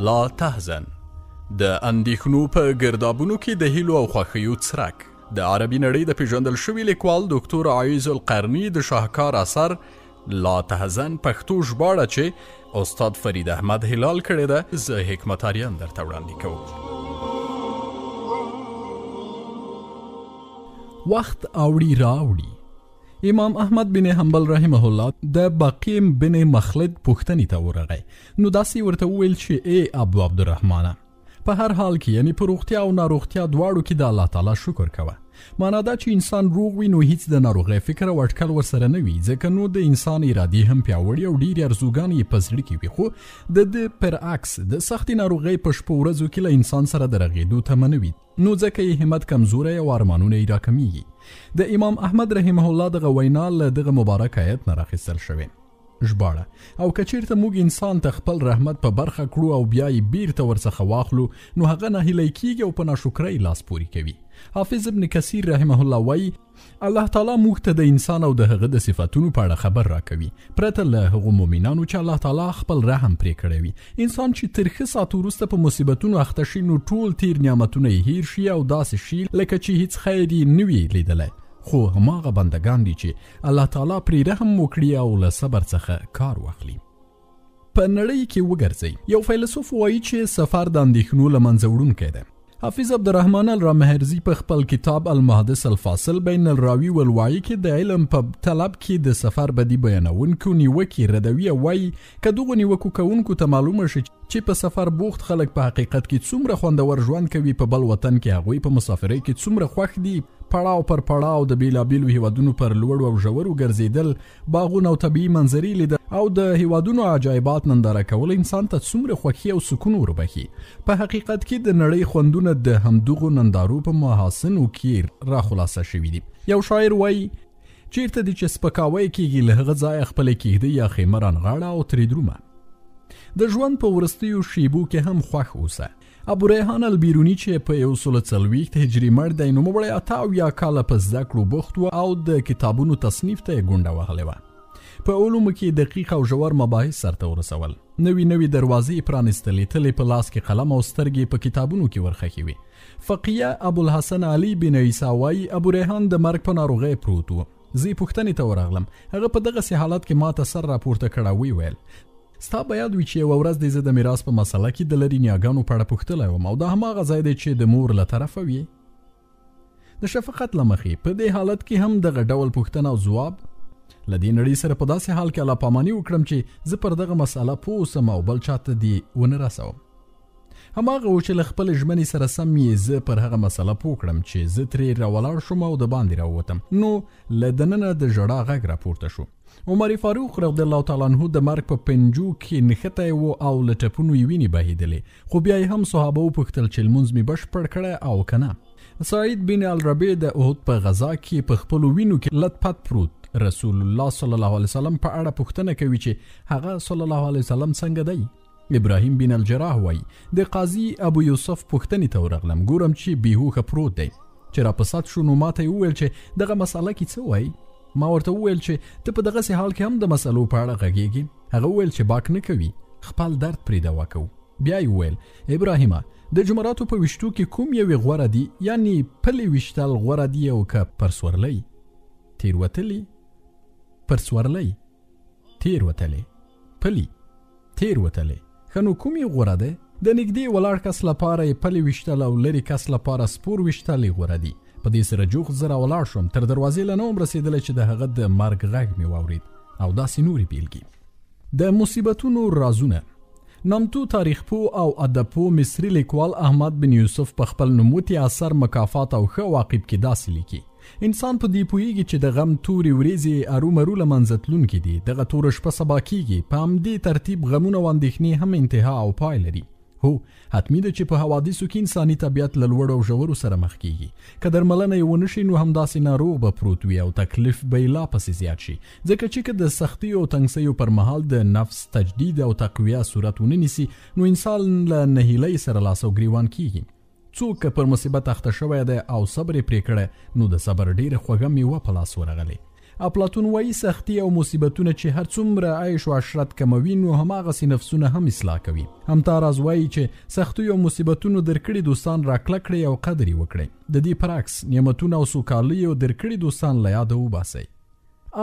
لا تحزن، د اندېښنو په ګردابونو کې د هیلو او خوښیو څرک. د عربي نړۍ د پیژندل شوي لیکوال ډاکټر عایض القرني د شاهکار اثر لا تحزن پښتو ژباړه چې استاد فرید احمد هلال کړې ده، زه حکمت آریان درته وړاندې کوم. وخت اوړي راوړي. امام احمد بن حنبل رحمه الله د بقیم بن مخلد پوښتنې ته ورغی، نو داسې ورته وویل چې ای ابو عبدالرحمن، په هر حال کې یعنی په روغتیا او ناروغتیا دواړو کې د الله تعالی شکر کوه. معنا دا چې انسان روغ وي نو هیڅ د ناروغۍ فکر او اټکل ورسره نه وي، ځکه نو د انسان ارادي هم پیاوړي او ډېرې ارزوګانې یې په زړه کې وي، خو د برعکس د سختې ناروغۍ په شپو ورځو کې له انسان سره د رغېدو تمه نه وي، نو ځکه یې همت کمزوری او ارمانونه یې راکمیږي. د امام احمد رحمه الله دغه وینا له دغه مبارک آیت نه راخیستل شوې. ژباړه: او کچیرته موږ انسان ته خپل رحمت په برخه کړو او بیا یې بیرته ورڅخه واخلو، نو هغه ناهیلی کیږي او په ناشکرۍ لاس پورې کوي. حافظ ابن کثیر رحمه الله وایي الله تعالی موږ ته د انسان او د هغه د صفاتونو په اړه خبر راکوي، پرته له هغو مؤمنانو چې الله تعالی خپل رحم پرې کړی وي. انسان چې تر ښه ساعت وروسته په مصیبتونو اخته شي، نو ټول تیر نعمتونه یې هیر شي او داسې شي لکه چې هیڅ خیر یې نه وي لیدلی. خو هماغه بندگان دي چې الله تعالی پرې رحم وکړي او له صبر څخه کار واخلي. په نړۍ کې وګرځئ. یو فیلسوف وایي چې سفر د اندېښنو له منځه وړونکی دی. حافظ عبدالرحمن الرامهرزي په خپل کتاب المحدث الفاصل بین الراوي والواعي کې د علم په طلب کې د سفر بدی بیانونکو نیوکې ردوي او وایي که دغو نیوکو کوونکو ته معلومه شي چې په سفر بوخت خلک په حقیقت کې څومره خوندور ژوند کوي، په بل وطن کې هغوی په مسافرۍ کې څومره خوښ دي، پړاو پر پړاو د بیلابیلو هیوادونو پر لوړو او ژورو ګرځېدل، باغونه او طبیعي منظرې لیدل او د هیوادونو عجایبات ننداره کول انسان ته څومره خوښي او سکون وربخي. په حقیقت کې د نړۍ خوندونه د همدغو نندارو په محاسنو کې را خلاصه شوي دي. یو شاعر وایي چیرته دي چې سپکاوی کېږي له هغه ځایه خپله کېږدۍ یا خیمه رانغاړه او ترې درومه. د ژوند په وروستیو شیبو کې هم خوښ اوسه. ابو ریحان البیرونی چې په 140 هجري مړ دی، نوموړی 88 کاله په زده کړو بوخت و او د کتابونو تصنیف ته یې ګونډه وهلې وه. په علومو کې دقیق او ژور مباحث سرته ورسول، نوي دروازې پرانستلې، تلې په لاس کې قلم او سترګې په کتابونو کې ورخښې وي. فقیه ابوالحسن علي بن عیسی وایي ابو ریحان د مرګ په ناروغۍ پروت و. زه یې پوښتنې ته ورغلم، هغه په دغسې حالت کې ماته سر راپورته کړه، ویې ویل ستا به یاد وي چې یوه ورځ دی زه د میراث په مسله کې د لرې نیاګانو په اړه پوښتلی وم، او دا هماغه ځای دی چې د مور له طرفه وي. د شفقت له مخې په دې حالت کې هم دغه ډول پوښتنه او ځواب له دې نړۍ سره په داسې حال کې الله پاماني وکړم چې زه پر دغه مسله پوه سم او بل چاته دې ونه رسوم. هماغه و چې له خپل ژمنې سره سم یې زه پر هغه مسله پوه کړم چې زه ترې راولاړ شوم او د باندې راووتم. نو له دننه د ژړا غږ راپورته شو. عمر فاروق رضی الله تعالی عنه د مرګ په پنجو کې نښتی و او له ټپونو یې وینې بهېدلې، خو بیا یې هم صحابه وپوښتل چې لمونځ مې بشپړ کړی او که نه. سعید بن الربیع د احد په غزا کې په خپلو وینو کې لت پت پروت رسول الله صلی الله علیه وسلم په اړه پوښتنه کوي چې هغه صلی الله علیه وسلم څنګه دی. ابراهیم بن الجراح وایي د قاضي ابو یوسف پوښتنې ته ورغلم، ګورم چې بیهوښه پروت دی. چې راپسات شو نو ماته یې وویل چې دغه مسله کې څه وایي. ما ورته وویل چې ته په دغسې حال کې هم د مسلو په اړه غږېږي. هغه وویل چې باک نه کوي، خپل درد پرې دوا کوو. بیا یې وویل ابراهیمه د جمراتو په ویشتو کې کوم یوې غوره دي، یعنی پلې ویشتل غوره دي او که پرسورلی تیروتلی، پرسورلی تیروتلی، پلی تیروتلی، ښه نو کوم یې غوره دی؟ د نږدې ولاړ کس لپاره یې پلې ویشتل او لرې کس لپاره سپور ویشتل غوره دي. په دې سره جوخ زه راولاړ شوم، تر دروازې له نه وم رسېدلی چې د هغه د مرګ غږ مې واورېد او داسې نورې بیلګې. د مصیبتونو رازونه. نامتو تاریخپوه او ادبپوه مصري لیکوال احمد بن یوسف په خپل نوموتی اثر مکافات او ښه عواقب کې داسې لیکي انسان په دې پوهیږي چې د غم تورې ورېځې ارومرو له منځه تلونکي دي، دغه توره شپه سبا کیږي. په همدې ترتیب غمونه او اندېښنې هم انتها او پای لري. هو حتمی ده چې په حوادثو کې انساني طبیعت له لوړو او ژورو سره مخ کیږي. که درملنه یې ونه شي نو همداسې ناروغ به پروت وي او تکلیف به یې لا پسې زیات شي، ځکه چې که د سختیو او تنګسیو پر مهال د نفس تجدید او تقویه صورت ونه نیسي نو انسان له نهیلۍ سره لاس او ګریوان کیږي. څوک پر مصیبت اخته شوی دی او صبر یې پرې کړی نو د صبر ډېره خوږه میوه په لاس ورغلې. افلاطون وایي سختي او مصیبتونه چې هر څومره عیش او عشرت کموي نو هماغسې نفسونه هم اصلاح کوي. همداراز وایي چې سختي او مصیبتونو درکړي دوستان راکړه کړئ او قدر یې وکړئ. د دې برعکس نعمتونه او سوکالي او درکړي دوستان له یاده وباسئ.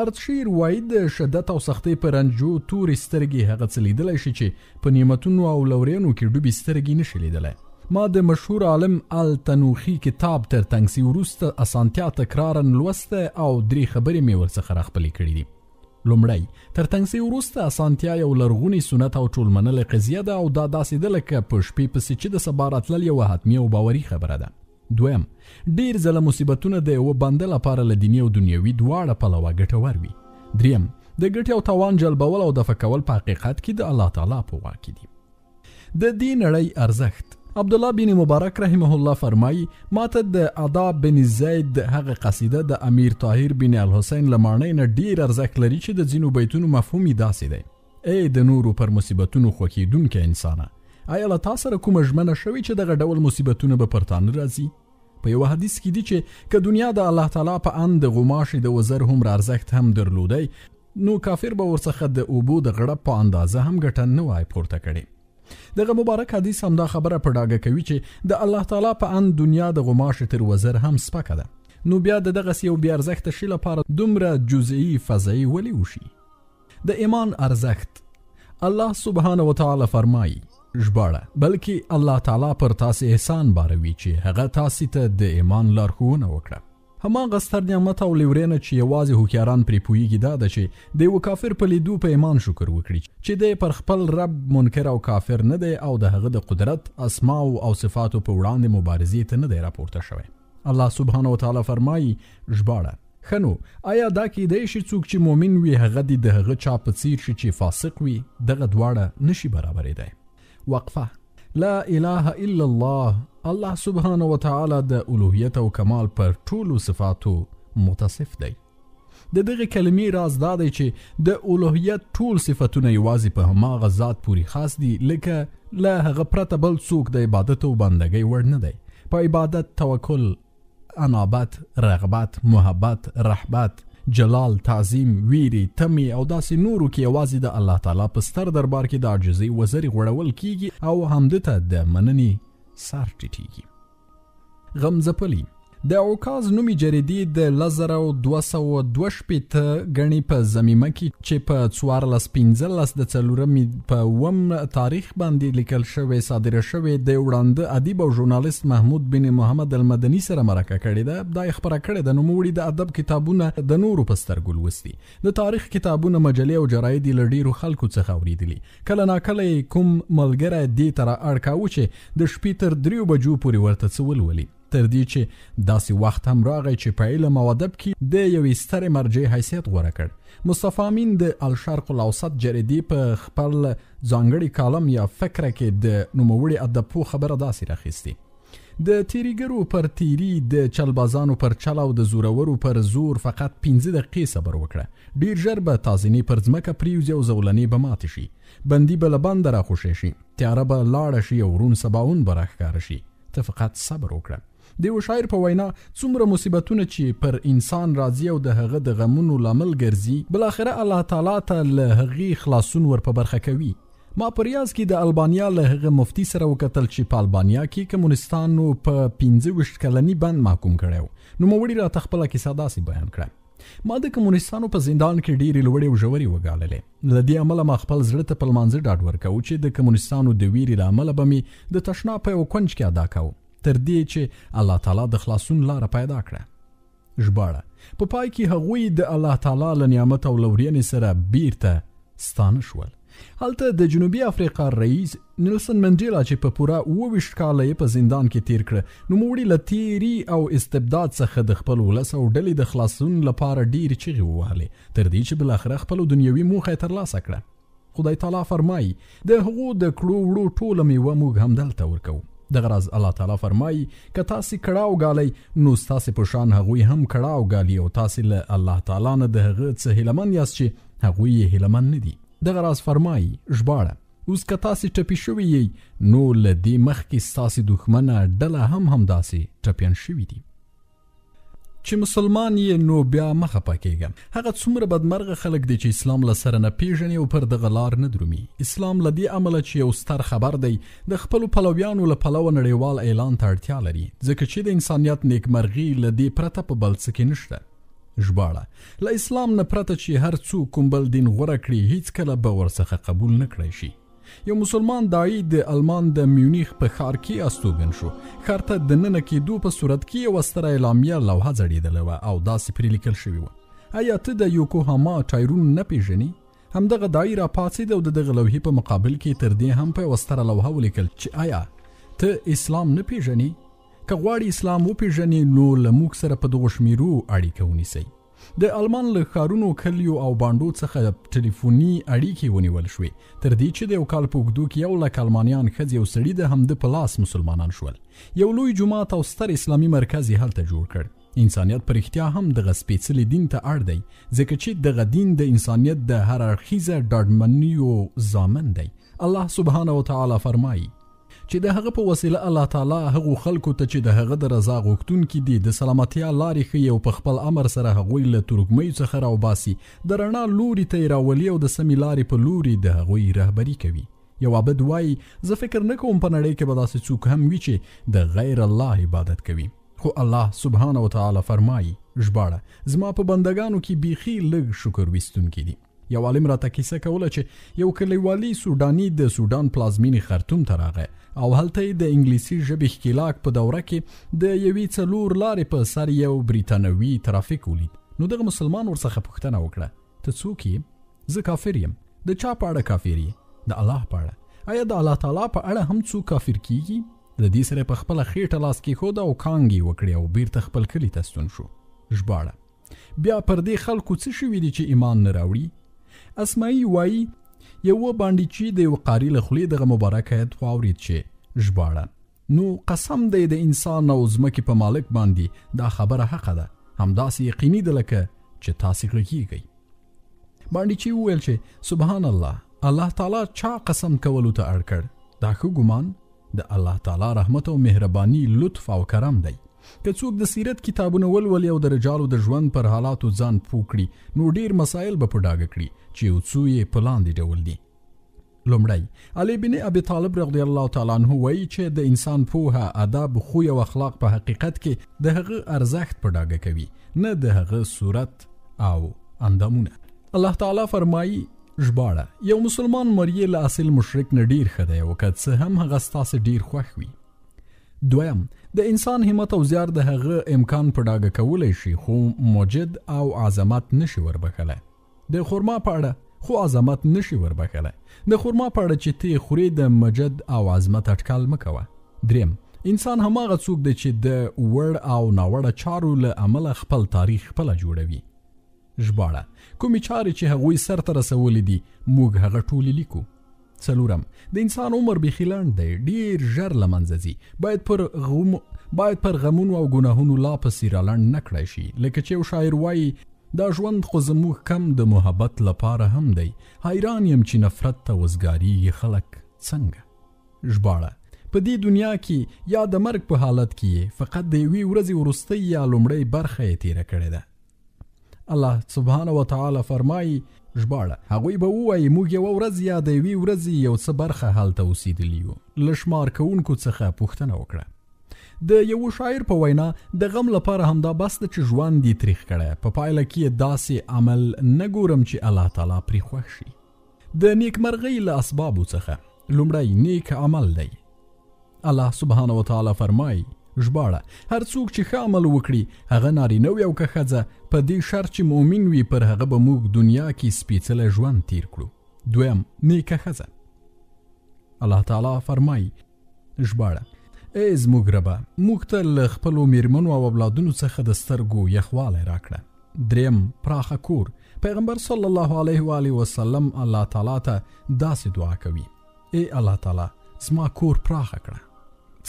ارتشیر وایي د شدت او سختۍ په رنجو تورې سترګې هغه څه لیدلی شي چې په نعمتونو او لورینو کې ډوبې سترګې نشي لیدلی. ما د مشهور عالم التنوخي کتاب تر تنګسي وروسته اسانتیا تکرارا لوسته او 3 خبرې مې ورڅخه راخپلې کړې دي. لومړی، تر تنګسي وروسته اسانتیا یو لرغونی سنت او ټولمنلې قضیه ده او دا داسې ده لکه په شپې پسې چې د سبا راتلل یوه حتمي او باوري خبره ده. دویم، ډیر ځله مصیبتونه د یوه بنده لپاره له دیني او دنیوي دواړه پلوه ګټور وي. دریم، د ګټې او تاوان جلبول او دفع کول په حقیقت کې د الله تعالی په واک کې دي. د دې نړۍ ارزښت. عبدالله بن مبارک رحمه الله فرمایي ماته د عدا بن زید هغه قصیده د امیر طاهر بن الحسین لمانۍ نه ډیر ارزښت لري چې د ځینو بیتونو مفهوم یې داسې دی: ای د نورو پر مصیبتونو خوښېدونکی انسانه، آیا له تا سره کومه ژمنه شوې چې دغه ډول مصیبتونه به پر تا نه راځي؟ په یوه حدیث کې دي چې که دنیا د الله تعالی په اند د غوماشې د وزر هومره ارزښت هم درلودی نو کافر به ورڅخه د اوبو د غړپ په اندازه هم ګټه نه وای پورته کړې. دغه مبارک حدیث هم دا خبره په ډاګه کوي چې د الله تعالی په اند دنیا د غوماشې تر وزر هم سپکه ده. نو بیا د دغسې یو بې ارزښته شي لپاره دومره جزئی فضایي ولې وشي؟ د ایمان ارزښت. الله سبحانه وتعالی فرمایي ژباړه، بلکې الله تعالی پر تاسې احسان باروي چې هغه تاسې ته د ایمان لارښوونه وکړه. هماغه ستر نعمت او لورینه چې یوازې هوښیاران پرې پوهیږي دا ده چې د یوه کافر په لیدو په ایمان شکر وکړي چې دی پر خپل رب منکر او کافر نه دی او د هغه د قدرت، اسماو او صفاتو په وړاندې مبارزې ته نه دی راپورته شوی. الله سبحانه وتعالی فرمایي ژباړه، ښه نو آیا دا کیدای شي څوک چې مؤمن وي هغه د هغه چا په څیر شي چې فاسق وي؟ دغه دواړه نشي برابرېدی. وقفه. لا اله الا الله. الله سبحانه وتعالی د الوهیت او کمال پر ټولو صفاتو متصف دی. د دغه کلمې راز دا دی چې د الوهیت ټول صفتونه یوازې په هماغه ذات پورې خاص دي لکه له هغه پرته بل څوک د عبادت او بندګۍ وړ نه دی. په عبادت توکل، انابت، رغبت، محبت، رحبت، جلال، تعظیم، ویری، تمی او داسې نورو کې یوازې د الله تعالی په ستر دربار کې د عاجزۍ وزرې غوړول کیږي او همده ته د مننې سر ټیټیږي. غمزپلي. د عکاظ نومي جریدې د 1222 غني په زمینه کې چې په 1415 د څلورمې په 1 تاریخ باندې لیکل شوی صادره شوی د وړاندې ادیب او ژورنالیست محمود بن محمد المدني سره مرکه کړې ده. دا خبره کړې ده نوموړي د ادب کتابونه د نورو په سترګو لوستي، د تاریخ کتابونه، مجلې او جراید له ډیرو خلکو څخه اوریدلي. کله ناکله کوم ملګری دې تر اړکاو چې د شپې تر 3 بجو پورې ورته څه ولولي، تر دې چې داسې وخت هم راغی چې په علم او ادب کې د یوې سترې مرجع حیثیت غوره کړ. مصطفی امین د الشرق الاوسط جریدې په خپل ځانګړي کالم یا فکره کې د نوموړي ادبپوه خبره داسې راخیستې: د تیریګرو پر تیری، د چلبازانو پر چل او د زورورو پر زور فقط 15 دقیقې صبر وکړه. ډیر ژر به تازنې پر ځمکه پریوځي او زولنې به ماتې شي، بندي به له بنده راخوشې شي، تیاره به لاړه شي او رون سباون به راښکاره شي. ته فقط صبر وکړه. د یو شاعر په وینا څومره مصیبتونه چې پر انسان راځي او د هغه د غمونو لامل ګرځي بل اخره الله تعالی ته له هغې خلاصون ور په برخه کوي. ما په ریاض کې د البانیا له هغه مفتی سره وکتل چې په البانیا کې کمونستانو په 15 کلنی بند محکوم کړو. نوموړي راته خپله کیسه داسې بیان کړه: ما د کمونستانو په زندان کې ډېرې لوړې او ژورې وګاللې. له دې امله ما خپل زړه ته په لمانځه ډاډ ورکوو چې د کمونستانو د ویرې له امله به مې د تشناب په یو کونج کې ادا کوو تر دې چې الله تعالی د خلاصون لاره پیدا کړه. ژباړه: په پای کې هغوی د الله تعالی له نعمت او لورینې سره بیرته ستانه شول. هلته د جنوبي افریقا رئیس نیلسن منډیلا چې په پوره 28 کاله یې په زندان کې تیر کړه، نوموړي له تیری او استبداد څخه د خپل ولس او ډلې د خلاصون لپاره ډېرې چغې ووهلې تر دې چې بالاخره خپل دنیوي موخه ترلاسه کړه. خدای تعالی فرمایي د هغو د کړو وړو ټوله میوه موږ همدلته ورکوو. دغه راز الله تعالی فرمایي که تاسې کړاو غالئ نو ستاسې په شان هغوی هم کړاو غالي او تاسې له الله تعالی نه د هغه څه هیلمن یاست چې هغوی یې هیلمن نه دي. دغه راز فرمایي ژباړه: اوس که تاسې ټپي شوي یئ نو له دې مخکې ستاسې دښمنه ډله هم همداسې ټپیان شوي دي. چې مسلمان یې نو بیا مخه پکېږم. هغه څومره بدمرغه خلک دي چې اسلام له سره نه پیژني او پر دغه لار نه درومي. اسلام له دې امله چې یو ستر خبر دی د خپلو پلویانو له پلوه نړیوال اعلان ته اړتیا لري، ځکه چې د انسانیت نیکمرغي له دې پرته په بل څه کې نشته. ژباړه: له اسلام نه پرته چې هر څوک کوم بل دین غوره کړي هیڅ کله به ورڅخه قبول نه کړی شي. یو مسلمان داعی د آلمان د میونیخ په ښار کې استوګن شو. ښار ته د ننه کېدو په صورت کې یوه ستره اعلامیه لوحه ځړېدلې وه او داسې پرې لیکل شوي وه: آیا ته د یوکوهاما ټایرون نه پیژنې؟ همدغه داعی راپاڅېد او د دغه لوحې په مقابل کې تر دې هم په یوه ستره لوحه ولیکل چې آیا ته اسلام نه پیژنې؟ که غواړې اسلام وپیژنې نو له موږ سره په دغو شمیرو اړیکه ونیسئ. د آلمان له ښارونو، کلیو او بانډو څخه ټلیفوني اړیکې ونیول شوې، تر دې چې د یو کال په اوږدو کې 1 لک آلمانیان ښځې او سړي د همده په لاس مسلمانان شول. یو لوی جومات او ستر اسلامي مرکز یې هلته جوړ کړ. انسانیت په رښتیا هم دغه سپېڅلي دین ته اړ دی، ځکه چې دغه دین د انسانیت د هر اړخیزه ډاډمنیو ضامن دی. الله سبحانه وتعالی فرمایي چې د هغه په وسیله الله تعالی هغو خلکو ته چې د هغه د رضا غوښتونکي دي د سلامتیا لارې ښیي او په خپل امر سره هغوی له ترږمیو څخه راوباسي، د رڼا لوري ته یې راولي او د سمې لارې په لوري د هغوی رهبري کوي. یو عابد وایي زه فکر نه کوم په نړۍ کې به داسې څوک هم وي چې د غیر الله عبادت کوي. خو الله سبحانه وتعالی فرمایي: ژباړه: زما په بندگانو کې بیخي لږ شکر ویستونکي دي. یو عالم راته کیسه کوله چې یو کلیوالي سوداني د سودان پلازمینې خرطوم ته راغی او هلته یې د انګلیسي ژبې ښکېلاک په دوره کې د یوې 4 لارې په سر یو بریتانوي ترافیک ولید. نو دغه مسلمان ورڅخه پوښتنه وکړه: ته څوک یې؟ زه کافر یم. د چا په اړه کافر یې؟ د الله په اړه. آیا د الله تعالی په اړه هم څوک کافر کیږي؟ د دې سره په خپله خېټه لاس کېښود او کانګې وکړې او بیرته خپل کلي ته ستون شو. ژباړه: بیا پر دې خلکو څه شوي دي چې ایمان نه راوړي؟ اسماعی وایي یوه باندې چې د یو قاري له خولې دغه مبارک آیت واورید چې ژباړه: نو قسم دی د انسان او ځمکې په مالک باندې دا خبره حقه ده، همداسې یقیني ده لکه چې تاسې غږیږئ. باندې چې وویل چې سبحان الله، الله تعالی چا قسم کولو ته اړ کړ؟ دا ښه ګمان د الله تعالی رحمت او مهرباني، لطف او کرم دی. که څوک د سیرت کتابونه ولولي او د رجالو د ژوند پر حالاتو ځان پوه کړي نو ډیر مسایل به په ډاګه کړي چې یو څو یې په لاندې ډول دي. لومړی، علي بن ابي طالب رضی الله تعالی عنه وایي چې د انسان پوهه، ادب، خوی او اخلاق په حقیقت کې د هغه ارزښت په ډاګه کوي، نه د هغه صورت او اندامونه. الله تعالی فرمایي: ژباړه: یو مسلمان مریی له اصل مشرک نه ډیر ښه دی او که څه هم هغه ستاسې ډیر خوښ وي. دویم، د انسان همت او زیار د هغه امکان په ډاګه کولی شي خو موجد او عظمت نشي وربخلی. د خرما په اړه خو عظمت نشي وربخلی. د خرما په اړه چې ته خوري د مجد او عظمت اټکل مه کوه. دریم، انسان هماغه څوک دی چې د وړ او ناوړه چارو له امله خپل تاریخ خپله جوړوي. ژباړه: کومې چارې چې هغوی سرته رسولي دي موږ هغه ټولې لیکو. څلورم، د انسان عمر بیخي لنډ دی، ډیر ژر له منځه ځي. باید پر غمونو او ګناهونو لا پسې رالنډ نه کړی شي. لکه چې یو شاعر وایي: دا ژوند خو زموږ کم د محبت لپاره هم دی، حیران یم چې نفرت ته وزګاریږي خلک څنګه. ژباړه: په دې دنیا کې یا د مرګ په حالت کې فقط د یوې ورځې وروستۍ یا لومړۍ برخه یې تیره کړې ده. الله سبحانه وتعالی فرمایي: ژباړه: هغوی به ووایي موږ یوه ورځ یا د یوې ورځې یو څه برخه هلته اوسېدلي یو. له شمار کوونکو څخه پوښتنه وکړه. د یو شاعر په وینا د غم لپاره همدا بس ده چې ژوند دې تریخ کړی، په پایله کې داسې عمل نه ګورم چې الله تعالی پرې خوښ شي. د نیکمرغۍ له اسبابو څخه لومړی نیک عمل دی. الله سبحانه وتعالی فرمایي: ژباړه: هر څوک چې ښه عمل وکړي، هغه نارینه وي او که ښځه، په دې شرط چې مؤمن وي، پر هغه به موږ دنیا کې سپېڅلی ژوند تیر کړو. دویم، نیکه ښځه. الله تعالی فرمایي: ژباړه: ای زموږ ربه، موږ ته له خپلو میرمنو او اولادونو څخه د سترګو یخوالی راکړه. دریم، پراخه کور. پیغمبر صلی الله علیه و آله وسلم الله تعالی ته داسې دعا کوي: ای الله تعالی، زما کور پراخه کړه.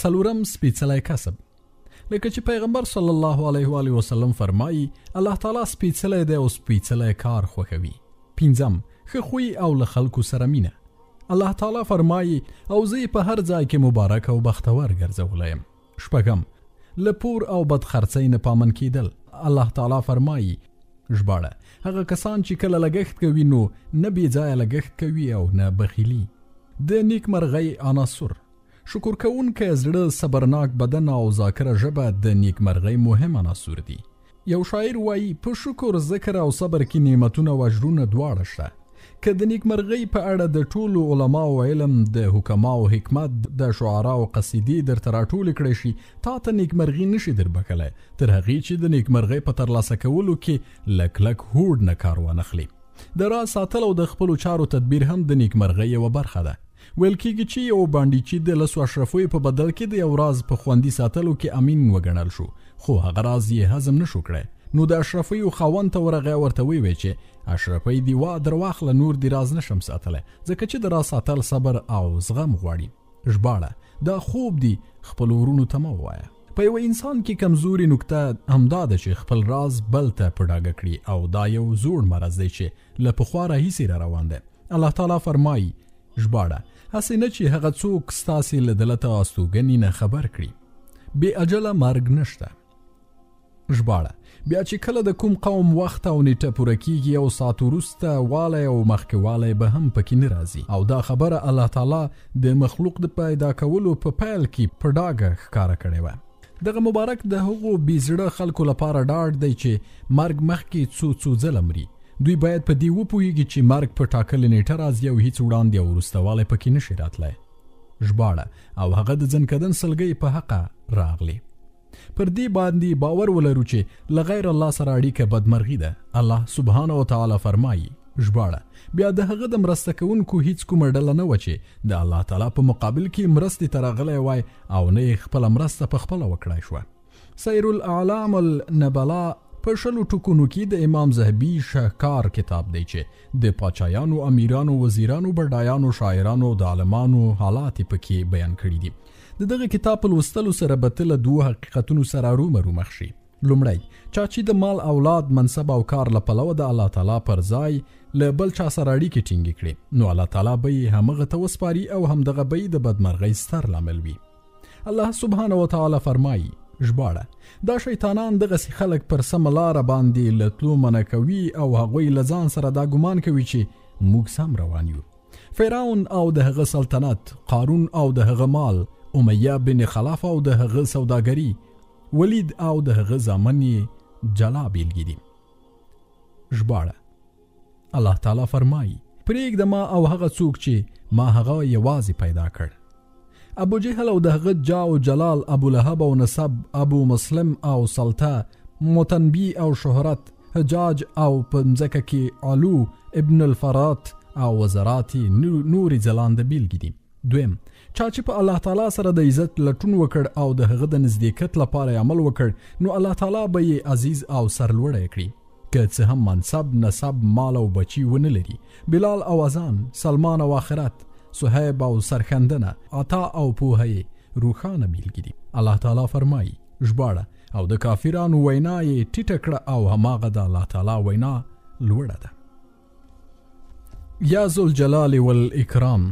څلورم، سپېڅلی کسب. لکه چې پیغمبر صلی الله علیه و آله وسلم فرمایي: الله تعالی سپېڅلی دی او سپېڅلی کار خوښوي. پنځم، ښه خوی او له خلکو سره مینه. الله تعالی فرمایي: او زه یې په هر ځای کې مبارک او بختور ګرځولی یم. شپږم، له پور او بدخرڅۍ نه پامن کېدل. الله تعالی فرمایي ژباړه هغه کسان چې کله لګښت کوي نو نه بې ځایه لګښت کوي او نه بخیلي. د نیکمرغۍ عناصر: شکر کوونکی زړه، صبرناک بدن او ذاکره ژبه د نیکمرغۍ مهم عناصر دي. یو شاعر وایي په شکر، ذکر او صبر کې نعمتونه او اجرونه دواړه شته. که د نیکمرغۍ په اړه د ټولو علماو علم، د حکماو حکمت، د شعراو قصیدې درته راټولې کړی شي، تا ته نیکمرغي نشي در بخلی تر هغې چې د نیکمرغۍ په ترلاسه کولو کې لک لک هوډ نه کار وانخلي. د راز ساتل او د خپلو چارو تدبیر هم د نیکمرغۍ یوه برخه ده. ویل کېږي چې یو بانډیچي د 10 اشرفیو په بدل کې د یو راز په خوندي ساتلو کې امین وګڼل شو، خو هغه راز یې هضم نشو کړی. نو د اشرفیو خاوند ته ورغی، ورته ووی چې اشرفی دی در واخله، نور دی راز نشم ساتلی، ځکه چې د راز ساتل صبر او زغم غواړي. ژباړه دا خوب دی، خپل ورونو ته مه ووایه. په یو انسان کې کمزوري نکته همدا ده چې خپل راز بل ته په ډاګه کړي، او دا یو زوړ مرض دی چې له پخوا راهیسې را روان دی. الله تعالی فرمایي ژباړه هسې نه چې هغه څوک ستاسې له دلته استوګنې نه خبر کړي. بې اجله مرګ نشته. ژباړه بیا چې کله د کوم قوم وخت او نیټه پوره کیږي، یو ساعت وروسته والی او مخکې والی به هم پکې نه راځي. او دا خبره الله تعالی د مخلوق د پیدا کولو په پیل کې په ډاګه ښکاره کړې وه. دغه مبارک د هغو بې زړه خلکو لپاره ډاډ دی چې مرګ مخکې څو ځله مري. دوی باید په دې وپوهیږي چې مرګ په ټاکلې نیټه راځي او هیڅ وړاندې او وروسته والی پکې نشي راتلی. ژباړه او هغه د ځنکدن سلګۍ په حقه راغلی. پر دې باندې باور ولرو چې له غیر الله سره اړیکه بدمرغي ده. الله سبحانه وتعالی فرمایي ژباړه بیا د هغه د مرسته کوونکو هیڅ کومه ډله نه وه چې د الله تعالی په مقابل کې مرستې ته راغلی وای او نه یې خپله مرسته په خپله وکړای شوه. سیر الاعلام النبلا په 10 ټکونو کې د امام ذهبي شاهکار کتاب دی چې د پاچایانو، امیرانو، وزیرانو، بډایانو، شاعرانو او د عالمانو حالات پکې بیان کړي دي. د دغه کتاب په لوستلو سره به ته له 2 حقیقتونو سره رومرو مخ شي. لومړی، چا چې د مال، اولاد، منصب او کار له پلوه د الله تعالی پر ځای له بل چا سره اړیکې ټینګې کړي، نو الله تعالی به یې همغه ته وسپاري او همدغه به یې د بدمرغۍ ستر لامل وي. الله سبحانه وتعالی فرمایي ژباړه دا شیطانان دغسې خلک پر سمه لاره باندې له تلو منع کوي او هغوی له ځان سره دا ګمان کوي چې موږ سم روان یو. فرعون او د هغه سلطنت، قارون او د هغه مال، امیه بن خلف او د هغه سوداګري، ولید او د هغه زامن یې جلا بیلګې دي. ژباړه الله تعالی فرمایي پرېږده ما او هغه څوک چې ما هغه یوازې پیدا کړ. ابو جهل او د هغه جا او جلال، ابو لهب او نسب، ابو مسلم او سلطه، متنبی او شهرت، حجاج او په مځکه کې علو، ابن الفرات او وزراتی نوري ځلانده بیلګې دي. دویم، چا چې په الله تعالی سره د عزت لټون وکړ او د هغه د نزدېکت لپاره عمل وکړ، نو الله تعالی به یې عزیز او سرلوړی کړي، که څه هم منصب، نسب، مال او بچي ونه لري. بلال او اذان، سلمان او آخرت، صهیب او سرخندنه، عطا او پوهه روښانه بیلګې دي. الله تعالی فرمایي ژباړه او د کافرانو وینا یې ټیټه کړه او هماغه د الله تعالی وینا لوړه ده. یا ذوالجلال والاکرام.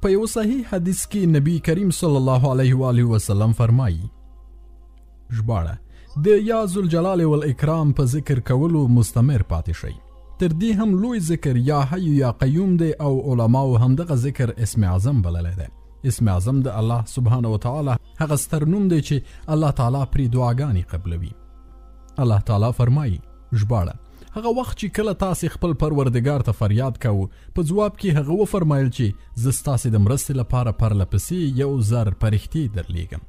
په یو صحیح حدیث کې نبی کریم صلی الله علیه و آله وسلم فرمایي ژباړه د یا ذوالجلال والاکرام په ذکر کولو مستمر پاتې شئ. تر دې هم لوی ذکر یا حی یا قیوم دی او علماو هم دغه ذکر اسم اعظم بللی دی. اسم اعظم د الله سبحانه وتعالی هغه ستر نوم دی چې الله تعالی پرې دعاګانې قبلوي. الله تعالی فرمایي ژباړه هغه وخت چې کله تاسې خپل پروردګار ته فریاد کوو، په ځواب کې هغه وفرمایل چې زه ستاسې د مرستې لپاره پرله پسې 1000 فرښتې درلیږم.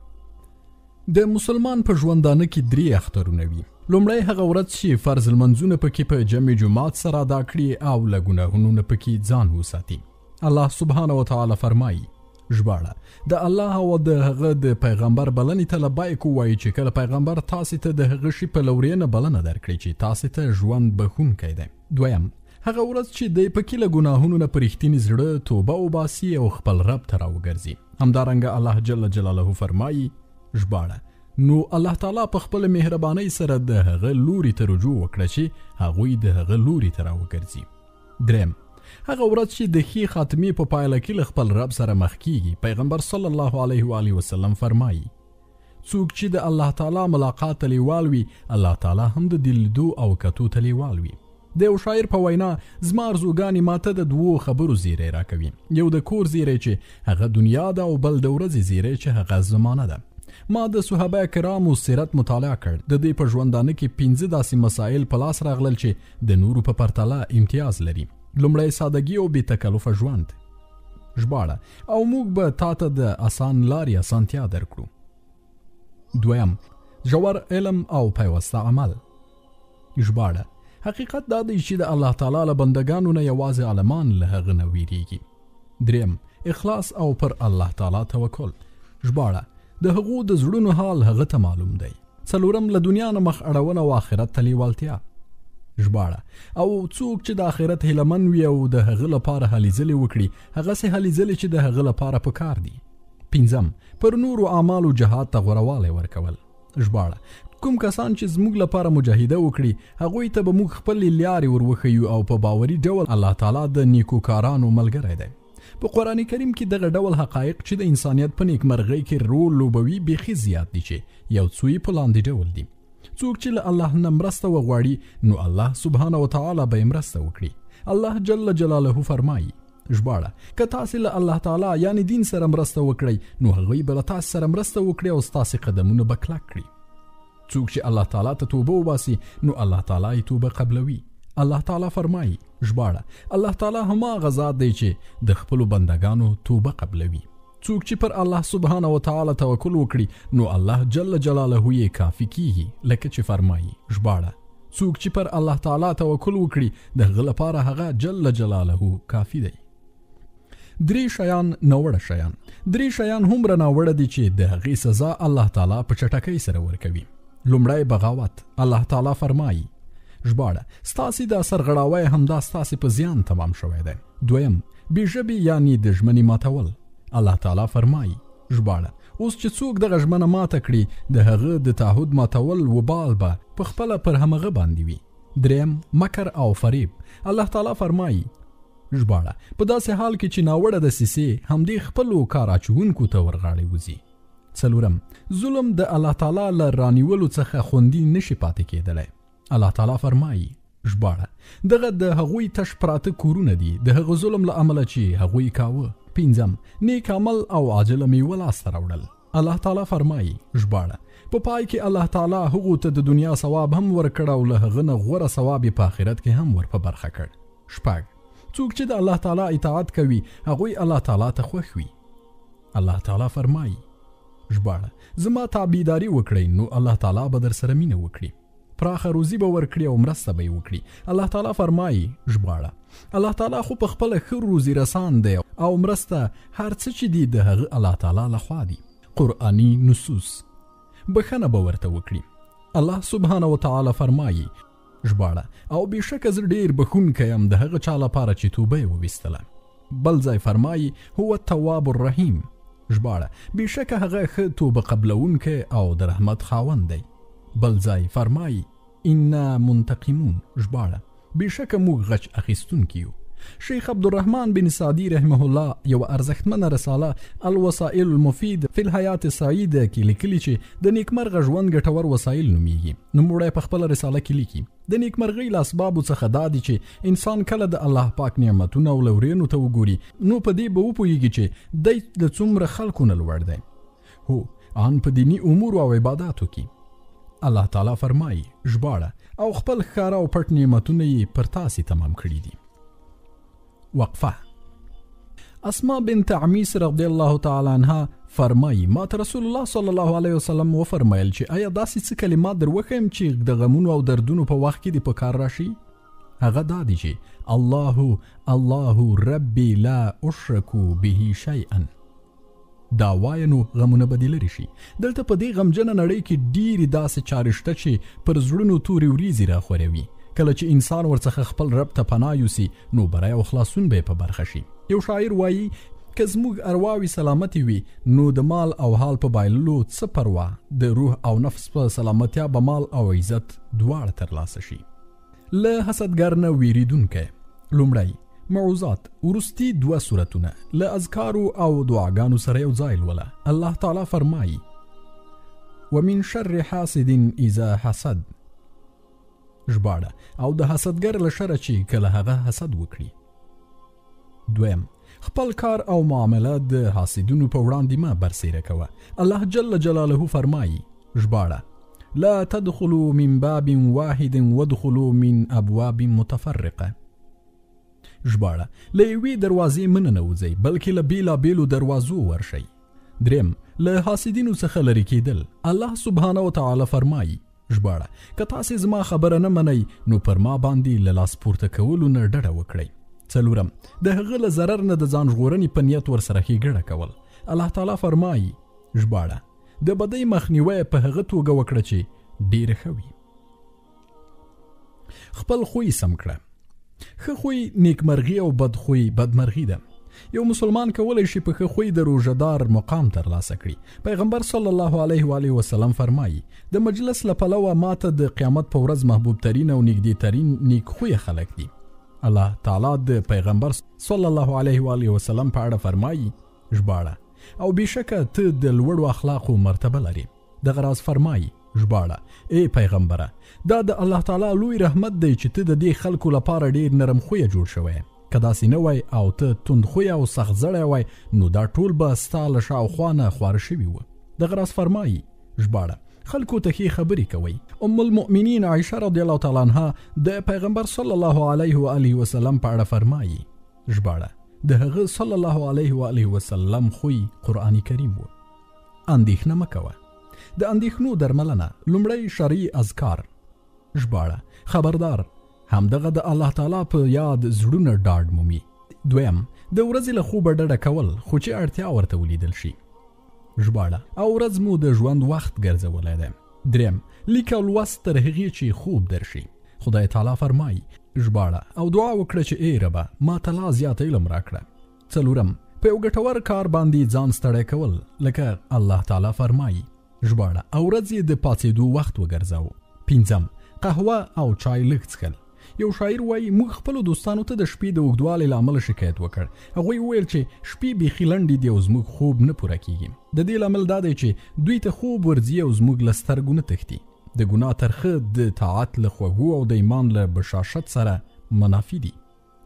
د مسلمان په ژوندانه کې 3 اخترونه وي. لومړی هغه ورځ چې فرض المنځونه پکې په جمع جماعت سره ادا کړي او له ګناهونو نه پکې ځان وساتي. الله سبحانه وتعالی فرمایي ژباړه د الله او د هغه د پیغمبر بلنې ته لبیک ووایي چې کله پیغمبر تاسې ته د هغه شي په لورینه بلنه درکړي چې تاسې ته ژوند بښونکی دی. دویم، هغه ورځ چې دی پکې له ګناهونو نه په رښتیني زړه توبه وباسي او خپل رب ته راوګرځي. همدارنګه الله جل جلاله فرمایي ژباړه نو الله تعالی په خپل مهربانۍ سره د هغه لوري ته رجوع وکړه چې هغوی د هغه لوري ته راوګرځي. دریم، هغه ورځ چې د ښې خاتمې په پایله کې له خپل رب سره مخ کیږي. پیغمبر صلی الله علیه و آله وسلم فرمایي څوک چې د الله تعالی ملاقات ته لیوال وي الله تعالی هم د لیدو او کتو ته لیوال وي. د یو شاعر په وینا زما ارزوګانې ماته د دوو خبرو زیری راکوي، یو د کور زیری چې هغه دنیا ده او بل د ورځې زیری چې هغه زمانه ده. ما د صحابه کرامو سیرت مطالعه کړ. د دې په ژوندانه کې 15 داسې مسائل په لاس راغلل چې د نورو په پرتله امتیاز لري. لومړی سادګي او بې تکلفه ژوند. ژباړه: او موږ به تاته د آسان لارې اسانتیا درکړو. دویم: ژور علم او پیوسته عمل. ژباړه: حقیقت دا دی چې د الله تعالی له بندگانو نه یوازې عالمان له هغه نه ویریږي. دریم: اخلاص او پر الله تعالی توکل. ژباړه: د هغو د زړونو حال هغه ته معلوم دی. څلورم: له دنیا نه مخ اړونه او آخرت ته لیوالتیا. ژباړه: او څوک چې د آخرت هیلهمن وي او د هغه لپاره هلې ځلې وکړي هغسې هلې ځلې چې د هغه لپاره پکار دي. پنځم: پر نورو اعمالو جهاد ته غوروالی ورکول. ژباړه: کوم کسان چې زموږ لپاره مجاهده وکړي هغوی ته به موږ خپلې لارې وروښیو او په باوري ډول الله تعالی د نیکوکارانو ملګری دی. په قرآن کریم کې دغه ډول حقایق چې د انسانیت په نیکمرغۍ کې رول لوبوي بیخي زیات دي چې یو څو یې په لاندې ډول دي. څوک چې له الله نه مرسته وغواړي نو الله سبحانه وتعالی به یې مرسته وکړي. الله جل جلاله فرمایي. ژباړه: که تاسې له الله تعالی یعنی دین سره مرسته وکړئ نو هغوی به له تاسې سره مرسته وکړي او ستاسې قدمونه به کلک کړي. څوک چې الله تعالی ته توبه وباسي نو الله تعالی یې توبه قبلوي. الله تعالی فرمایي. ژباړه: الله تعالی هماغه ذات دی چې د خپلو بندگانو توبه قبلوي. څوک چې پر الله سبحانه وتعالی توکل وکړي نو الله جل جلاله یې کافي کیږي، لکه چې فرمایي. ژباړه: څوک چې پر الله تعالی توکل وکړي د هغه لپاره هغه جل جلاله کافي دی. درې شیان ناوړه شیان. درې شیان هومره ناوړه دي چې د هغې سزا الله تعالی په چټکۍ سره ورکوي. لومړی بغاوت. الله تعالی فرمایي. ژباړه: ستاسې د سرغړاوی همدا ستاسې په زیان تمام شوی دی. دویم: بې ژبې یعنی د ژمنې ماتول. الله تعالی فرمایي. ژباړه: اوس چې څوک دغه ژمنه ماته کړي د هغه د تعهد ماتول وبال به په خپله پر همغه باندې وي. دریم: مکر او فریب. الله تعالی فرمایي. ژباړه: په داسې حال کې چې ناوړه دسیسې همدې خپلو کار اچوونکو ته ورغاړې وځي. څلورم: ظلم د الله تعالی له رانیولو څخه خوندي نشي پاتې کېدلی. الله تعالی فرمایي. ژباړه: دغه د هغوی تش پراته کورونه دي د هغه ظلم له امله چې هغوی کاوه. پنځم: نیک عمل او عاجله میوه لاسته راوړل. الله تعالی فرمایي. ژباړه: په پای کې الله تعالی هغو ته د دنیا ثواب هم ورکړ او له هغه نه غوره ثواب یې په آخرت کې هم ور په برخه کړ. شپږ: څوک چې د الله تعالی اطاعت کوي هغوی الله تعالی ته خوښ وي. الله تعالی فرمایي. ژباړه: زما تابعداري وکړئ نو الله تعالی به در سره مینه وکړي. پراخه روزي به ورکړي او مرسته به یې وکړي. الله تعالی فرمایي. ژباړه: الله تعالی خو په خپله ښه روزي رسان دی او مرسته هر څه چې دي د هغه الله تعالی لخوا دي. قرآني نصوص. بخښنه به ورته وکړي. الله سبحانه وتعالی فرمایي. ژباړه: او بېشکه زه ډېر بخښونکی یم د هغه چا لپاره چې توبه یې وویستله. بل ځای فرمایي هو التواب الرحیم. ژباړه: بېشکه هغه ښه توبه قبلونکی او د رحمت خاوند دی. بل ځای فرمایي انا منتقمون. ژباړه: بېشکه موږ غچ اخیستونکي یو. شیخ عبدالرحمن بن سعدي رحمه الله یو ارزښتمنه رساله الوسائل المفید فی الحیات السعیده کې لیکلي چې د نیکمرغه ژوند ګټور وسایل نومیږي. نوموړی په خپله رساله کې لیکي د نیکمرغۍ له اسبابو څخه دا دي چې انسان کله د الله پاک نعمتونه او لورینو ته وګوري نو په دې به وپوهیږي چې دی د څومره خلکو نه لوړ دی. هو ان په دیني امورو او عباداتو کې. الله تعالی فرمایي. ژباړه: او خپل ښکاره او پټ نعمتونه یې پر تاسې تمام کړي دي. وقفه. اسماء بنت عمیس رضی الله تعالی عنها فرمایي ما ته رسول الله صلی الله علیه وسلم وفرمایل چې آیا داسې څه کلمات در وښیم چې د غمونو او دردونو په وخت کې دې په کار راشي؟ هغه دا دي چې الله الله ربي لا اشرک به شیئا. دا وایه نو غمونه به دې لرې شي. دلته په دې غمجنه نړۍ کې ډېرې داسې چارې شته چې پر زړونو تورې وریځې راخوروي. کله چې انسان ورڅخه خپل رب ته پناه یوسي نو بری او خلاصون به یې په برخه شي. یو شاعر وایي که زموږ ارواوې سلامتې وي نو د مال او حال په بایللو څه پروا، د روح او نفس په سلامتیا به مال او عزت دواړه ترلاسه شي. له حسدګر نه ویریدونکی. لومړی موعظات. وروستي 2 سورتونه له اذکارو او دعاګانو سره یو ځای لوله. الله تعالی فرمایي. ومن شر حاسد اذا حسد. ژباړه: او د حسدګر له شره چې کله هغه حسد وکړي. دویم: خپل کار او معامله د حاسدونو په وړاندې مه برسیره کوه. الله جل جلاله فرمایي، ژباړه: لا تدخلوا من باب واحد وادخلوا من ابواب متفرقه. ژباړه: له یوې دروازې مه ننوځئ بلکې له بېلابېلو دروازو ورشئ. دریم: له حاسدینو څخه لرې کېدل. الله سبحانه وتعالی فرمایي، ژباړه: که تاسې زما خبره نه منئ نو پر ما باندې له لاس پورته کولو نه ډډه وکړئ. څلورم: د هغه له ضرر نه د ځان ژغورنې په نیت ورسره ښېګڼه کول. الله تعالی فرمایي، ژباړه: د بدۍ مخنیوی په هغه توګه وکړه چې ډېره ښه وي. خپل خوی سم کړه. ښه خوی نیکمرغي او بد خوی بدمرغي ده. یو مسلمان کولی شي په ښه خوی د روژهدار مقام ترلاسه کړي. پیغمبر صلی الله علیه و آله وسلم فرمایي، د مجلس له پلوه ماته د قیامت په ورځ محبوب ترین او نږدې ترین نیک خوی خلک دي. الله تعالی د پیغمبر صلی الله علیه و آله وسلم په اړه فرمایي، ژباړه: او بېشکه ته د لوړو اخلاقو مرتبه لري. دغه راز فرمایي، ژباړه: ای پیغمبره، دا د الله تعالی لوی رحمت دی چې ته د دې خلکو لپاره ډېر نرم خویه جوړ شوی. که داسې نه وای او ته توند خویه او سخت زړی وای نو دا ټول به ستا له شاوخوا نه خواره شوي وو. دغه راز فرمایي، ژباړه: خلکو ته ښې خبرې کوئ. ام المؤمنین عایشه رضی الله تعالی عنها د پیغمبر صلی الله علیه و آله وسلم په اړه فرمایي، ژباړه: د هغه صلی الله علیه و آله وسلم خوی قرآن کریم وو. اندېښنه مه کوه. د اندېښنو درملنه لومړی شرعي اذکار. ژباړه: خبردار، همدغه د الله تعالی په یاد زړونه ډاډ مومي. دویم: د ورځې له خوبه ډډه کول خو چې اړتیا ورته ولیدل شي. ژباړه: او ورځ مو د ژوند وخت ګرځولی دی. دریم: لیک او لوست تر هغې چې خوب درشي. خدای تعالی فرمایي، ژباړه: او دعا وکړه چې ای ربه ما ته لا زیات علم راکړه. څلورم: په یو ګټور کار باندې ځان ستړی کول، لکه الله تعالی فرمایي، ژباړه: او ورځ یې د پاڅېدو وخت وګرځاوه. پنځم: قهوه او چای لږ څښل. یو شاعر وایي، موږ خپلو دوستانو ته د شپې د اوږدوالي له امله شکایت وکړ. هغوی وویل چې شپې بیخي لنډې دي او زموږ خوب نه پوره کیږي. د دې لامل دا دی چې دوی ته خوب ورځي او زموږ له سترګو نه تښتي. د ګناه ترخه د طاعت له خوږو او د ایمان له بشاشت سره منافي دي.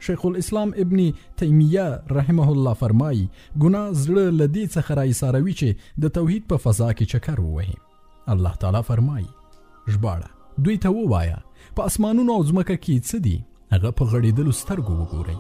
شیخ الاسلام ابن تیمیه رحمه الله فرمایي، ګناه زړه له دې څخه راایساروي چې د توحید په فضا کې چکر ووهي. الله تعالی فرمایي، ژباړه: دوی ته ووایه په اسمانونو او ځمکه کې څه دي، هغه په غړېدلو سترګو وګورئ.